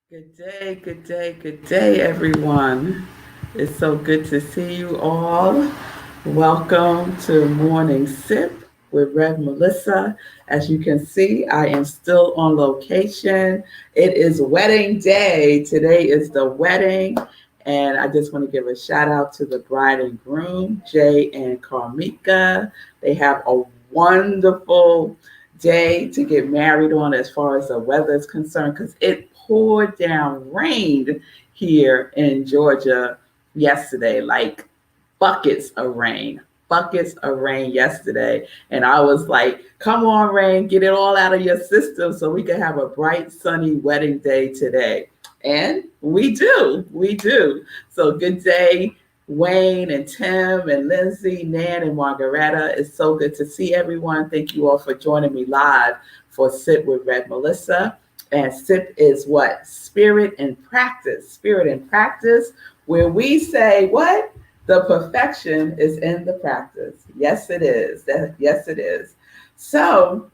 Good day, everyone. It's so good to see you all. Welcome to Morning Sip with Rev Melissa. As you can see, I am still on location. It is wedding day. Today is the wedding, and I just want to give a shout out to the bride and groom, Jay and Carmika. They have a wonderful day to get married on as far as the weather is concerned because it poured down rain here in Georgia yesterday, like buckets of rain. Buckets of rain yesterday. And I was like, come on, rain, get it all out of your system so we can have a bright, sunny wedding day today. And we do. We do. So good day, Wayne and Tim and Lindsay, Nan and Margaretta. It's so good to see everyone. Thank you all for joining me live for Sit with Red Melissa. And SIP is what? Spirit and practice. Spirit and practice, where we say what? The perfection is in the practice. Yes, it is. Yes, it is. So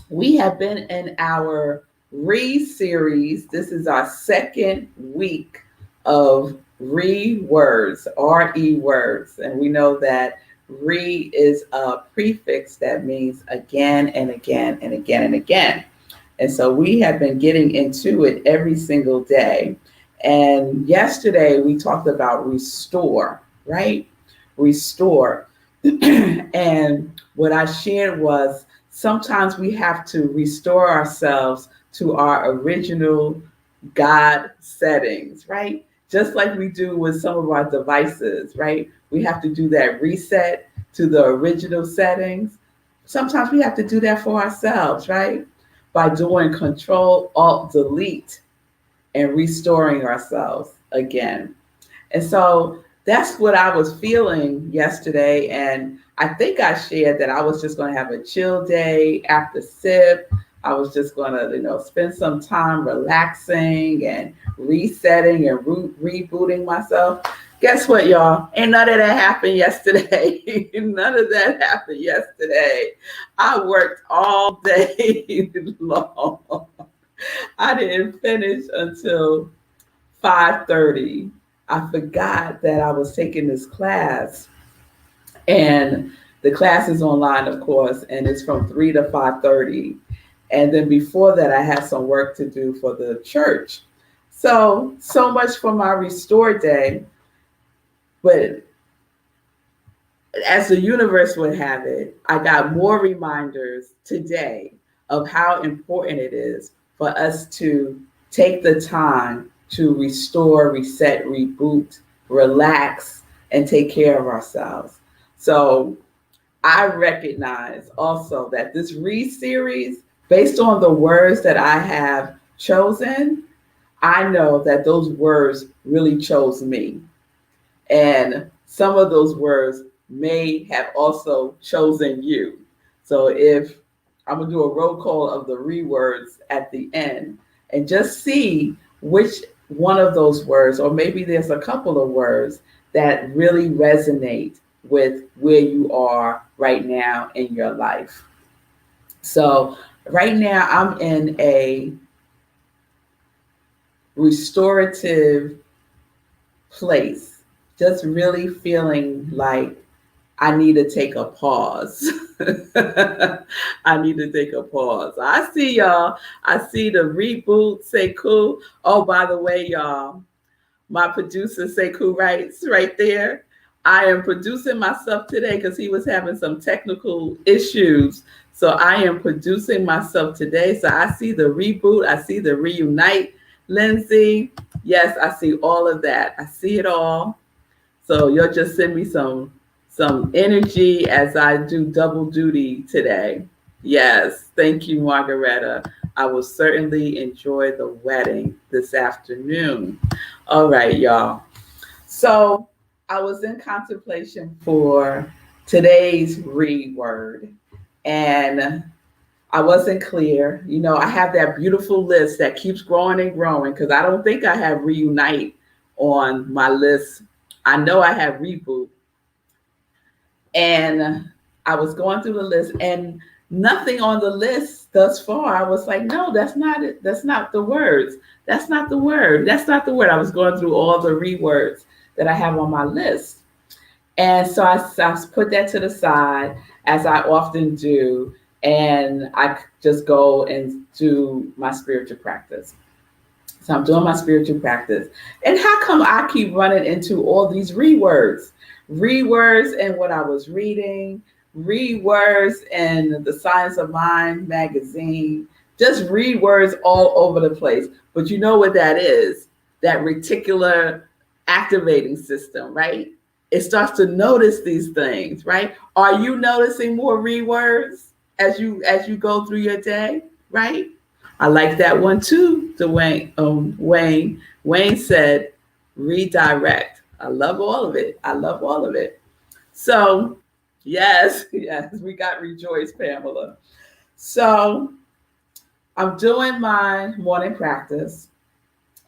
we have been in our re-series. This is our second week of re-words, R-E words. And we know that re is a prefix that means again and again and again and again. And so we have been getting into it every single day. And yesterday we talked about restore, right? Restore. And what I shared was sometimes we have to restore ourselves to our original God settings, right? Just like we do with some of our devices, right? We have to do that reset to the original settings. Sometimes we have to do that for ourselves, right? By doing Control Alt Delete and restoring ourselves again. And so that's what I was feeling yesterday. And I think I shared that I was just going to have a chill day after SIP. I was just going to, spend some time relaxing and resetting and rebooting myself. Guess what, y'all? Ain't none of that happened yesterday. None of that happened yesterday. I worked all day long. I didn't finish until 5:30. I forgot that I was taking this class, and the class is online, of course, and it's from 3 to 5:30. And then before that, I had some work to do for the church. So much for my restore day. But as the universe would have it, I got more reminders today of how important it is for us to take the time to restore, reset, reboot, relax, and take care of ourselves. So I recognize also that this re series, based on the words that I have chosen, I know that those words really chose me. And some of those words may have also chosen you. So if I'm going to do a roll call of the re words at the end and just see which one of those words, or maybe there's a couple of words that really resonate with where you are right now in your life. So right now I'm in a restorative place, just really feeling like I need to take a pause. I need to take a pause. I see y'all. I see the reboot, say cool. Oh, by the way, y'all, my producer, say cool, writes right there. I am producing myself today because he was having some technical issues. So I am producing myself today. So I see the reboot. I see the reunite, Lindsay. Yes, I see all of that. I see it all. So you'll just send me some energy as I do double duty today. Yes, thank you, Margaretta. I will certainly enjoy the wedding this afternoon. All right, y'all. So I was in contemplation for today's read word, and I wasn't clear. I have that beautiful list that keeps growing and growing because I don't think I have reunite on my list. I know I have reboot, and I was going through the list, and Nothing on the list thus far. I was like, no, that's not it. That's not the words. That's not the word. That's not the word. I was going through all the rewords that I have on my list. And so I put that to the side, as I often do. And I just go and do my spiritual practice. So I'm doing my spiritual practice. And how come I keep running into all these rewords? Rewords in what I was reading, rewords in the Science of Mind magazine, just rewords all over the place. But you know what that is? That reticular activating system, right? It starts to notice these things, right? Are you noticing more rewords as you go through your day, right? I like that one too, Dwayne. Wayne said, redirect. I love all of it. I love all of it. So, yes, yes, we got rejoice, Pamela. So, I'm doing my morning practice,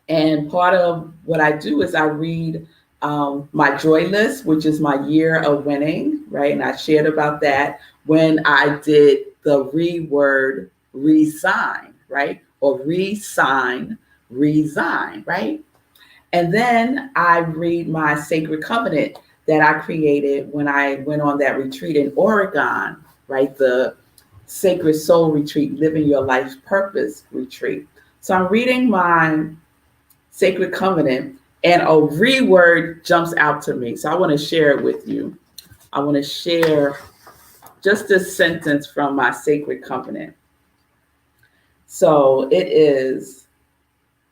and part of what I do is I read my joy list, which is my year of winning, right? And I shared about that when I did the reword resign, right? Or resign, right? And then I read my sacred covenant that I created when I went on that retreat in Oregon, right? The Sacred Soul Retreat, Living Your Life's Purpose Retreat. So I'm reading my sacred covenant, and a reword jumps out to me. So I want to share it with you. I want to share just this sentence from my sacred covenant. So it is,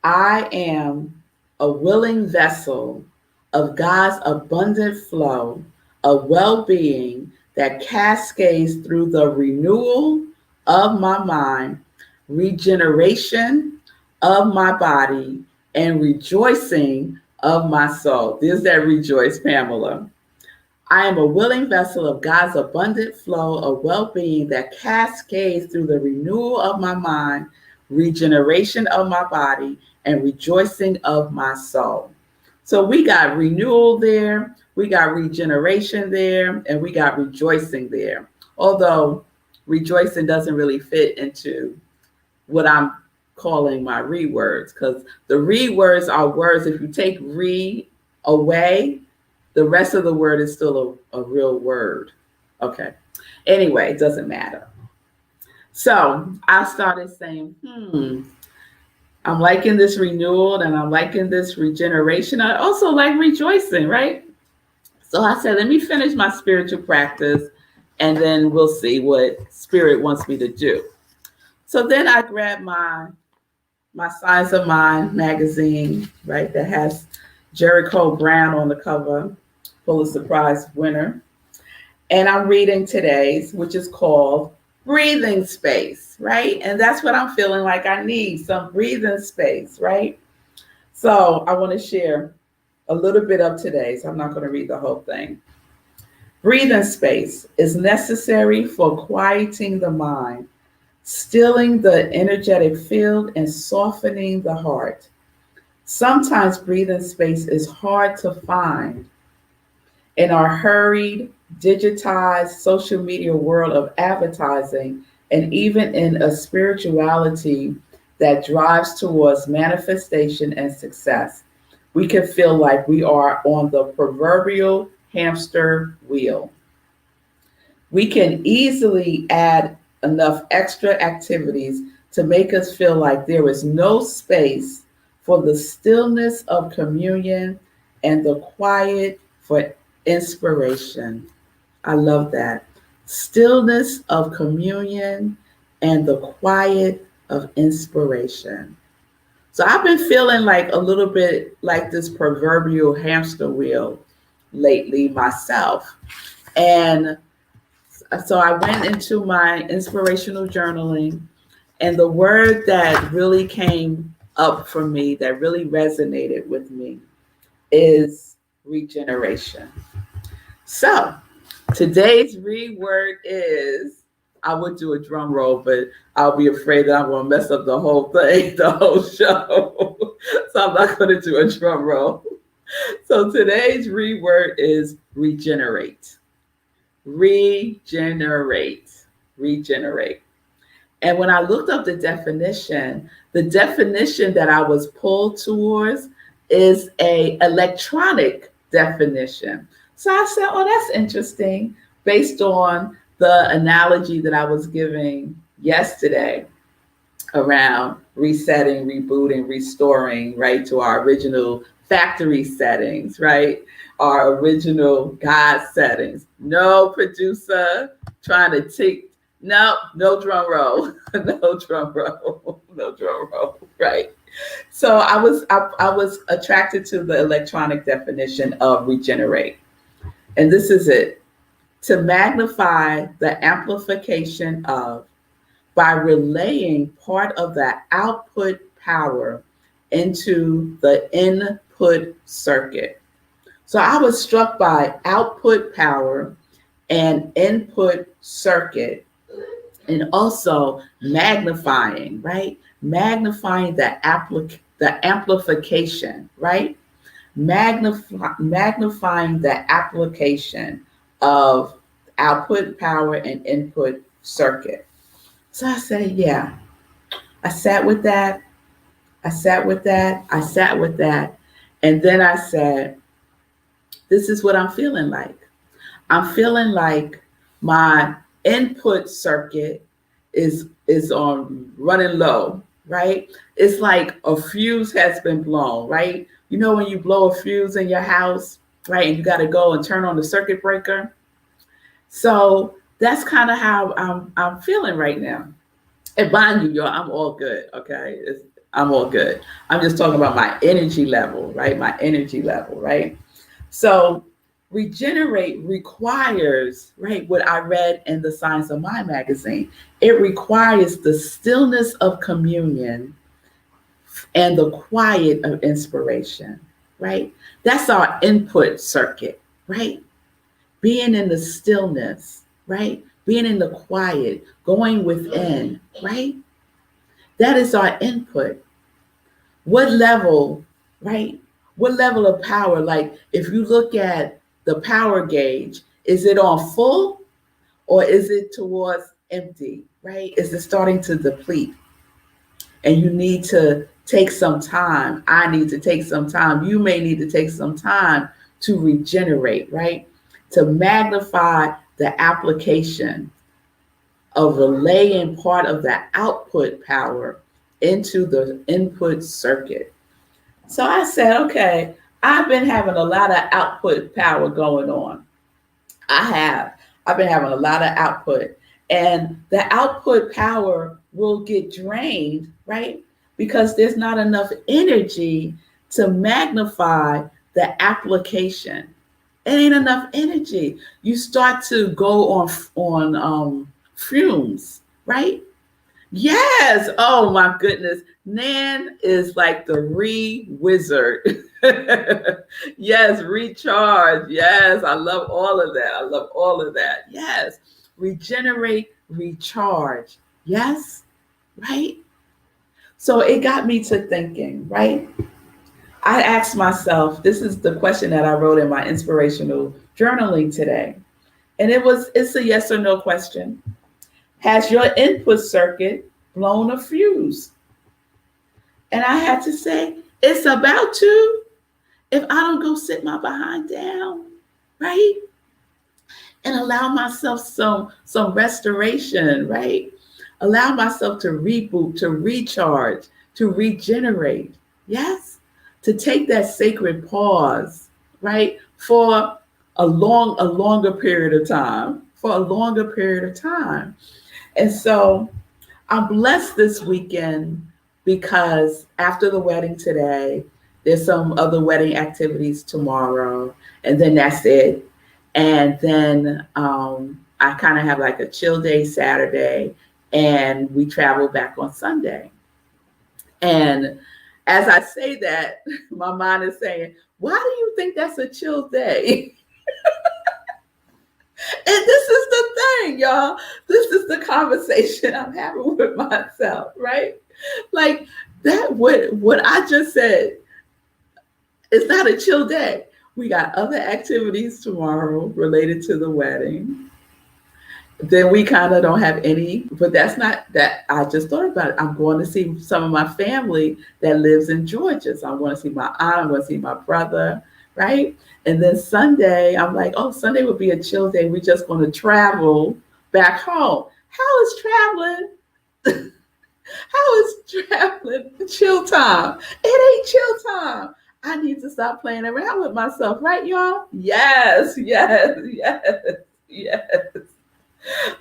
I am a willing vessel of God's abundant flow of well-being that cascades through the renewal of my mind, regeneration of my body, and rejoicing of my soul. There's that rejoice, Pamela. I am a willing vessel of God's abundant flow of well-being that cascades through the renewal of my mind, regeneration of my body, and rejoicing of my soul. So we got renewal there, we got regeneration there, and we got rejoicing there. Although rejoicing doesn't really fit into what I'm calling my rewords, because the rewords are words. If you take re away, the rest of the word is still a real word. Okay. Anyway, it doesn't matter. So I started saying, I'm liking this renewal and I'm liking this regeneration. I also like rejoicing, right? So I said, let me finish my spiritual practice and then we'll see what spirit wants me to do. So then I grabbed my Science of Mind magazine, right, that has Jericho Brown on the cover, Pulitzer Prize winner. And I'm reading today's, which is called Breathing Space, right? And that's what I'm feeling like I need, some breathing space, right? So I want to share a little bit of today's. I'm not going to read the whole thing. Breathing space is necessary for quieting the mind, stilling the energetic field, and softening the heart. Sometimes breathing space is hard to find in our hurried, digitized social media world of advertising, and even in a spirituality that drives towards manifestation and success. We can feel like we are on the proverbial hamster wheel. We can easily add enough extra activities to make us feel like there is no space for the stillness of communion and the quiet for inspiration. I love that. Stillness of communion and the quiet of inspiration. So I've been feeling like a little bit like this proverbial hamster wheel lately myself. And so I went into my inspirational journaling, and the word that really came up for me, that really resonated with me, is regeneration. So today's reword is, I would do a drum roll, but I'll be afraid that I'm going to mess up the whole thing, the whole show. So I'm not going to do a drum roll. So today's reword is regenerate. Regenerate. regenerate. And when I looked up the definition that I was pulled towards is a electronic definition. So I said, oh, that's interesting based on the analogy that I was giving yesterday around resetting, rebooting, restoring, right, to our original factory settings, right? Our original God settings. No producer trying to take, no drum roll, no drum roll, no drum roll, right? So I was attracted to the electronic definition of regenerate. And this is it. To magnify the amplification of by relaying part of the output power into the input circuit. So I was struck by output power and input circuit, and also magnifying, right? Magnifying the amplification, right? Magnifying the application of output power and input circuit. So I said, yeah. I sat with that. I sat with that. I sat with that. And then I said, this is what I'm feeling like. I'm feeling like my input circuit is on running low, right? It's like a fuse has been blown, right? You know when you blow a fuse in your house, right? And you got to go and turn on the circuit breaker. So that's kind of how I'm feeling right now. And mind you, y'all, I'm all good, okay? I'm all good. I'm just talking about my energy level, right? My energy level, right? So regenerate requires, right, what I read in the Science of Mind magazine. It requires the stillness of communion and the quiet of inspiration, right? That's our input circuit, right? Being in the stillness, right? Being in the quiet, going within, right? That is our input. What level, right? What level of power? Like if you look at the power gauge, is it on full or is it towards empty, right? Is it starting to deplete? And you need to take some time. I need to take some time. You may need to take some time to regenerate, right? To magnify the application of relaying part of the output power into the input circuit. So I said, okay, I've been having a lot of output power going on. I have. I've been having a lot of output. And the output power will get drained, right? Because there's not enough energy to magnify the application. It ain't enough energy. You start to go on fumes, right? Yes. Oh my goodness. Nan is like the wizard. Yes, recharge. Yes, I love all of that. I love all of that. Yes. Regenerate, recharge. Yes. Right? So it got me to thinking, right? I asked myself, this is the question that I wrote in my inspirational journaling today. And it's a yes or no question. Has your input circuit blown a fuse? And I had to say, it's about to, if I don't go sit my behind down, right? And allow myself some restoration, right? Allow myself to reboot, to recharge, to regenerate. Yes? To take that sacred pause, right? For a longer period of time. For a longer period of time. And so I'm blessed this weekend because after the wedding today, there's some other wedding activities tomorrow, and then that's it. And then I kind of have like a chill day Saturday, and we travel back on Sunday. And as I say that, my mind is saying, why do you think that's a chill day? And this is the thing, y'all. This is the conversation I'm having with myself, right? Like that, what I just said is not a chill day. We got other activities tomorrow related to the wedding. Then we kind of don't have any, but that's not that. I just thought about it. I'm going to see some of my family that lives in Georgia. So I'm going to see my aunt, I'm going to see my brother, right? And then Sunday, I'm like, oh, Sunday would be a chill day. We're just going to travel back home. How is traveling? How is traveling chill time? It ain't chill time. I need to stop playing around with myself, right, y'all? Yes, yes, yes, yes.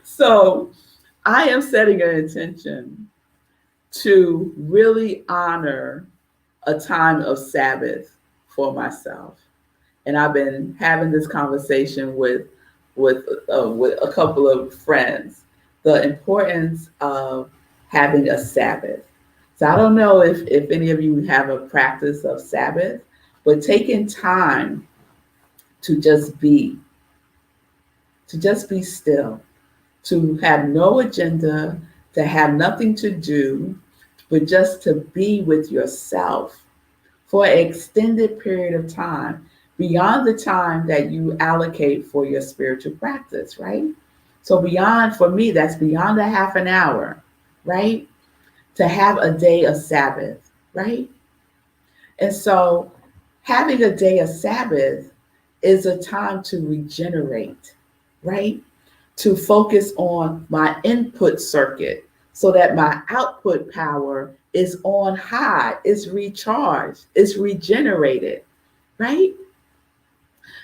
So I am setting an intention to really honor a time of Sabbath for myself. And I've been having this conversation with a couple of friends, the importance of having a Sabbath. So I don't know if any of you have a practice of Sabbath, but taking time to just be, to just be still, to have no agenda, to have nothing to do, but just to be with yourself for an extended period of time beyond the time that you allocate for your spiritual practice, right? So, beyond, for me, that's beyond a half an hour, right? To have a day of Sabbath, right? And so, having a day of Sabbath is a time to regenerate, right? To focus on my input circuit so that my output power is on high, is recharged, is regenerated, right?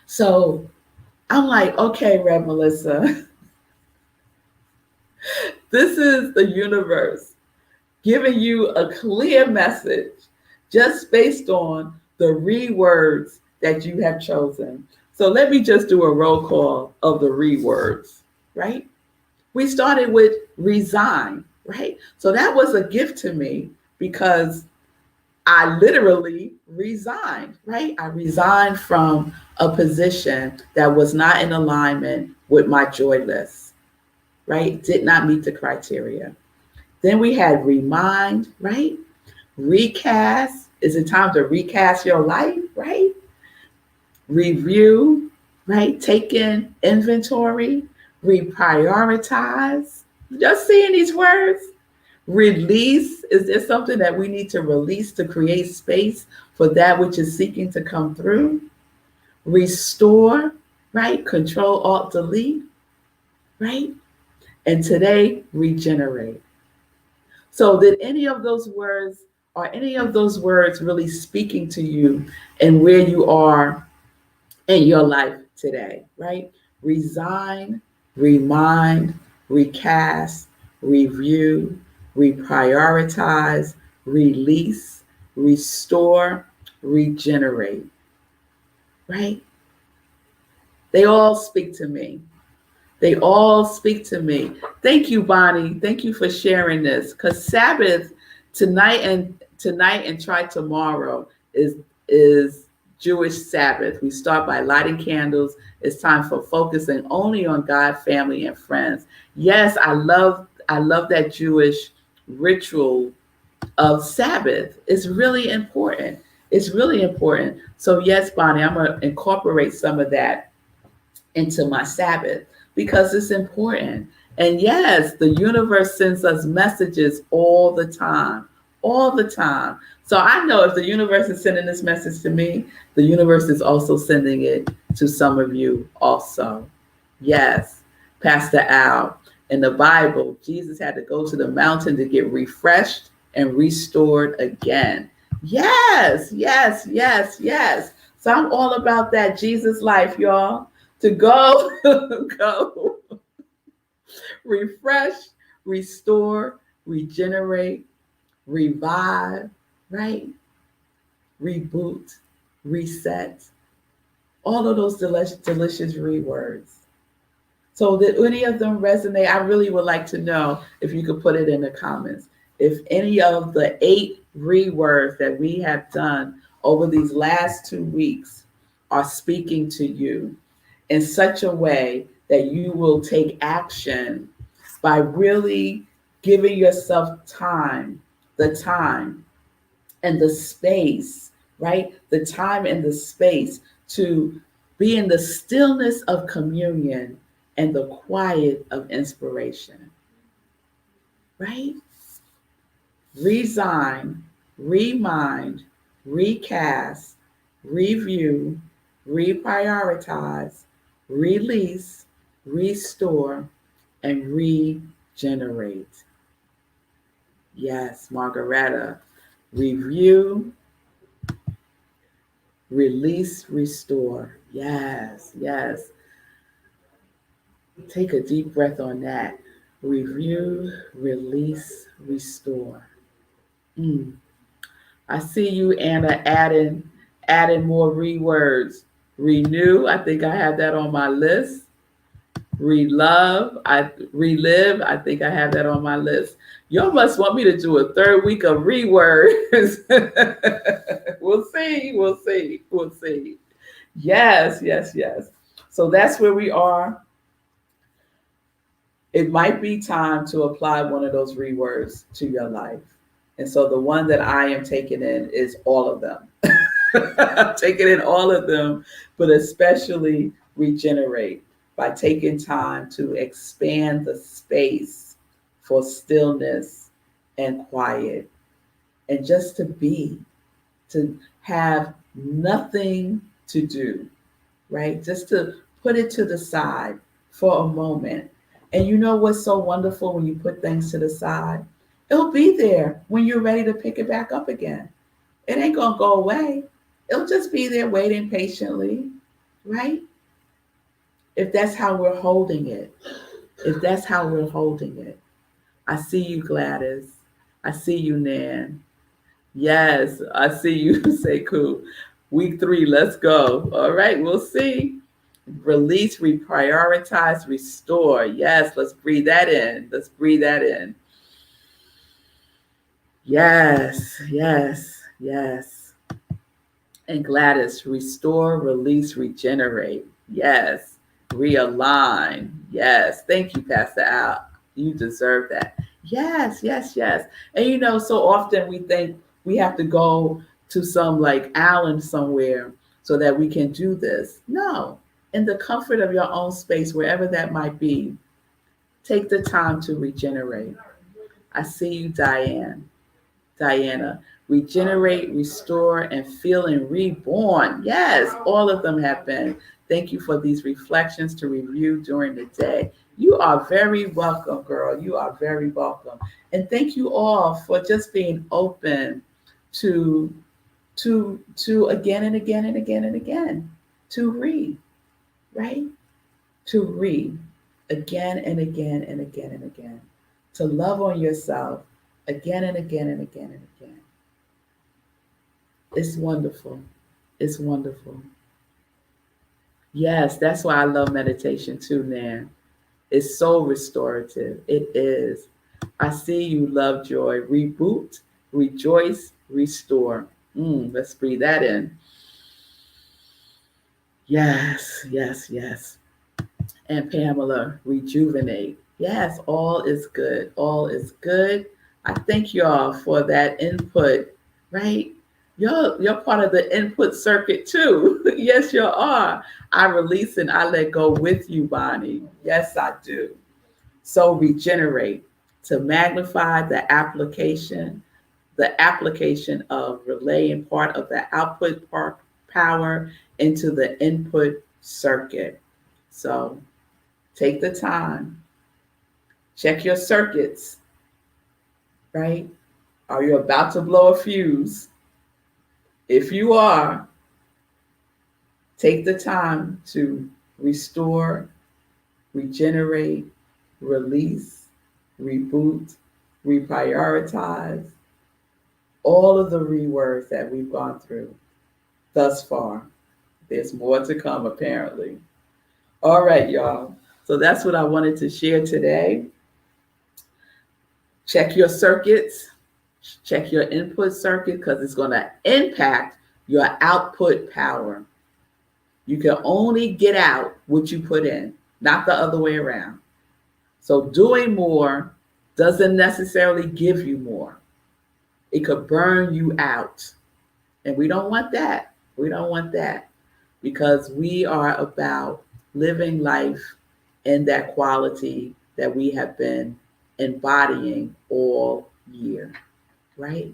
So I'm like, okay, Rev Melissa, this is the universe giving you a clear message just based on the rewords that you have chosen. So let me just do a roll call of the rewords, right? We started with resign, right? So that was a gift to me because I literally resigned, right? I resigned from a position that was not in alignment with my joy list, right? Did not meet the criteria. Then we had remind, right? Recast. Is it time to recast your life, right? Review, right? Take in inventory, reprioritize. Just seeing these words. Release. Is there something that we need to release to create space for that which is seeking to come through? Restore, right? Control, Alt, Delete, right? And today, regenerate. So, did any of those words, are any of those words really speaking to you and where you are in your life today, right? Resign, remind, recast, review, reprioritize, release, restore, regenerate, right? They all speak to me. They all speak to me. Thank you, Bonnie. Thank you for sharing this. Because Sabbath tonight and try tomorrow is Jewish Sabbath. We start by lighting candles. It's time for focusing only on God, family, and friends. Yes, I love that Jewish ritual of Sabbath. It's really important. It's really important. So yes, Bonnie, I'm gonna incorporate some of that into my Sabbath because it's important. And yes, the universe sends us messages all the time, all the time. So I know if the universe is sending this message to me, the universe is also sending it to some of you also. Yes, Pastor Al. In the Bible, Jesus had to go to the mountain to get refreshed and restored again. Yes, yes, yes, yes. So I'm all about that Jesus life, y'all, to go, go, refresh, restore, regenerate, revive, right? Reboot, reset, all of those delicious rewords. So did any of them resonate? I really would like to know if you could put it in the comments. If any of the 8 rewords that we have done over these last 2 weeks are speaking to you in such a way that you will take action by really giving yourself the time and the space, right? The time and the space to be in the stillness of communion and the quiet of inspiration, right? Resign, remind, recast, review, reprioritize, release, restore, and regenerate. Yes, Margareta. Review, release, restore. Yes, yes. Take a deep breath on that. Review, release, restore. Mm. I see you, Anna, adding more rewords. Renew, I think I have that on my list. Relive, I think I have that on my list. Y'all must want me to do a third week of rewords. We'll see, we'll see, we'll see. Yes, yes, yes. So that's where we are. It might be time to apply one of those rewords to your life. And so the one that I am taking in is all of them. I'm taking in all of them, but especially regenerate by taking time to expand the space for stillness and quiet and just to be, to have nothing to do, right? Just to put it to the side for a moment. And you know what's so wonderful when you put things to the side? It'll be there when you're ready to pick it back up again. It ain't going to go away. It'll just be there waiting patiently, right? If that's how we're holding it. If that's how we're holding it. I see you, Gladys. I see you, Nan. Yes, I see you, Sekou. Week 3, let's go. All right, we'll see. Release, reprioritize, restore. Yes, let's breathe that in. Let's breathe that in. Yes, yes, yes. And Gladys, restore, release, regenerate. Yes. Realign. Yes. Thank you, Pastor Al. You deserve that. Yes, yes, yes. And you know, so often we think we have to go to some like island somewhere so that we can do this. No. In the comfort of your own space, wherever that might be, take the time to regenerate. I see you, Diana. Regenerate, restore, and feeling reborn. Yes, all of them have been. Thank you for these reflections to review during the day. You are very welcome, girl. You are very welcome. And thank you all for just being open to to again and again and again and again to read, right? To read again and again and again and again. To love on yourself again and again and again and again. It's wonderful. It's wonderful. Yes, that's why I love meditation too, Nan. It's so restorative. It is. I see you, love joy. Reboot, rejoice, restore. Let's breathe that in. Yes, yes, yes. And Pamela, rejuvenate. Yes, all is good. All is good. I thank y'all for that input, right? You're part of the input circuit too. Yes, you are. I release and I let go with you, Bonnie. Yes, I do. So regenerate to magnify the application of relaying part of the output part power into the input circuit. So take the time, check your circuits, right? Are you about to blow a fuse? If you are, take the time to restore, regenerate, release, reboot, reprioritize, all of the rewords that we've gone through thus far. There's more to come, apparently. All right, y'all. So that's what I wanted to share today. Check your circuits, check your input circuit because it's going to impact your output power. You can only get out what you put in, not the other way around. So doing more doesn't necessarily give you more. It could burn you out. And we don't want that. We don't want that because we are about living life in that quality that we have been embodying all year, right?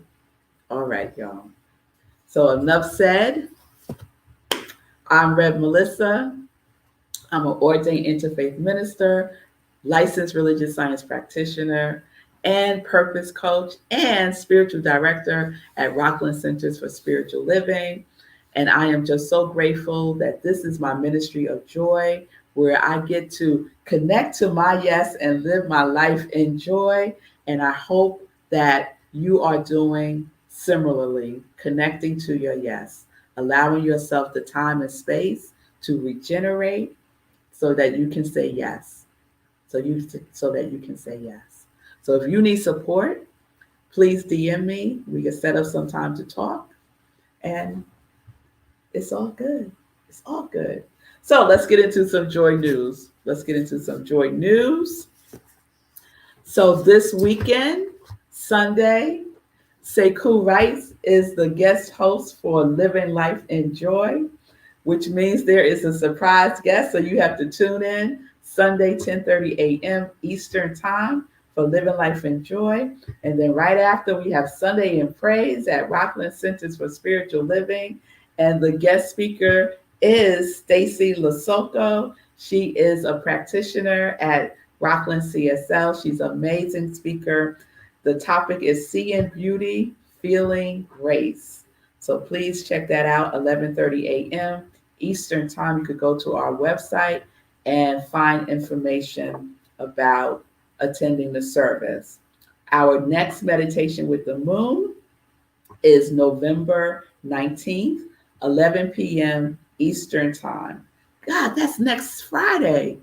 All right, y'all. So enough said. I'm Rev Melissa. I'm an ordained interfaith minister, licensed religious science practitioner, and purpose coach and spiritual director at Rockland Centers for Spiritual Living. And I am just so grateful that this is my ministry of joy, where I get to connect to my yes and live my life in joy. And I hope that you are doing similarly, connecting to your yes, allowing yourself the time and space to regenerate so that you can say yes. So that you can say yes. So if you need support, please DM me. We can set up some time to talk, and it's all good. It's all good. So let's get into some joy news. Let's get into some joy news. So this weekend, Sunday, Sekou Rice is the guest host for Living Life in Joy, which means there is a surprise guest. So you have to tune in Sunday, 10:30 a.m. Eastern Time for Living Life in Joy. And then right after, we have Sunday in Praise at Rockland Centers for Spiritual Living. And the guest speaker is Stacy Lasoko. She is a practitioner at Rockland CSL. She's an amazing speaker. The topic is Seeing Beauty, Feeling Grace. So please check that out, 11:30 a.m. Eastern Time. You could go to our website and find information about attending the service. Our next meditation with the moon is November 19th, 11 p.m. Eastern Time. God, that's next Friday.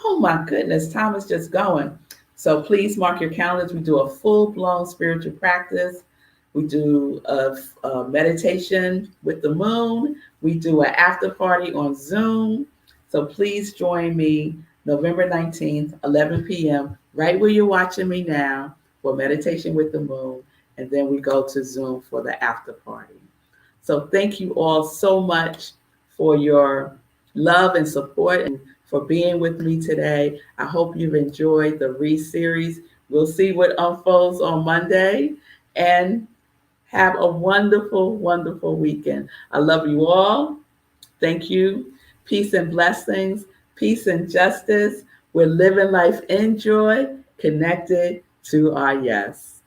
Oh my goodness, time is just going. So please mark your calendars. We do a full-blown spiritual practice. We do a meditation with the moon. We do an after party on Zoom. So please join me November 19th, 11 p.m., right where you're watching me now, for meditation with the moon. And then we go to Zoom for the after party. So thank you all so much for your love and support and for being with me today. I hope you've enjoyed the series. We'll see what unfolds on Monday. And have a wonderful, wonderful weekend. I love you all. Thank you. Peace and blessings, peace and justice. We're living life in joy, connected to our yes.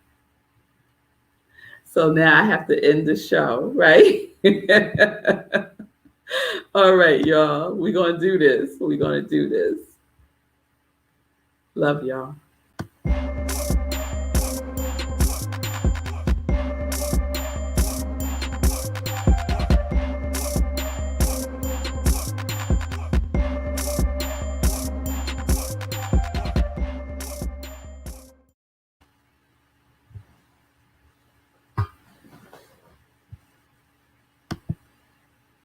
So now I have to end the show, right? All right, y'all. We're going to do this. We're going to do this. Love y'all.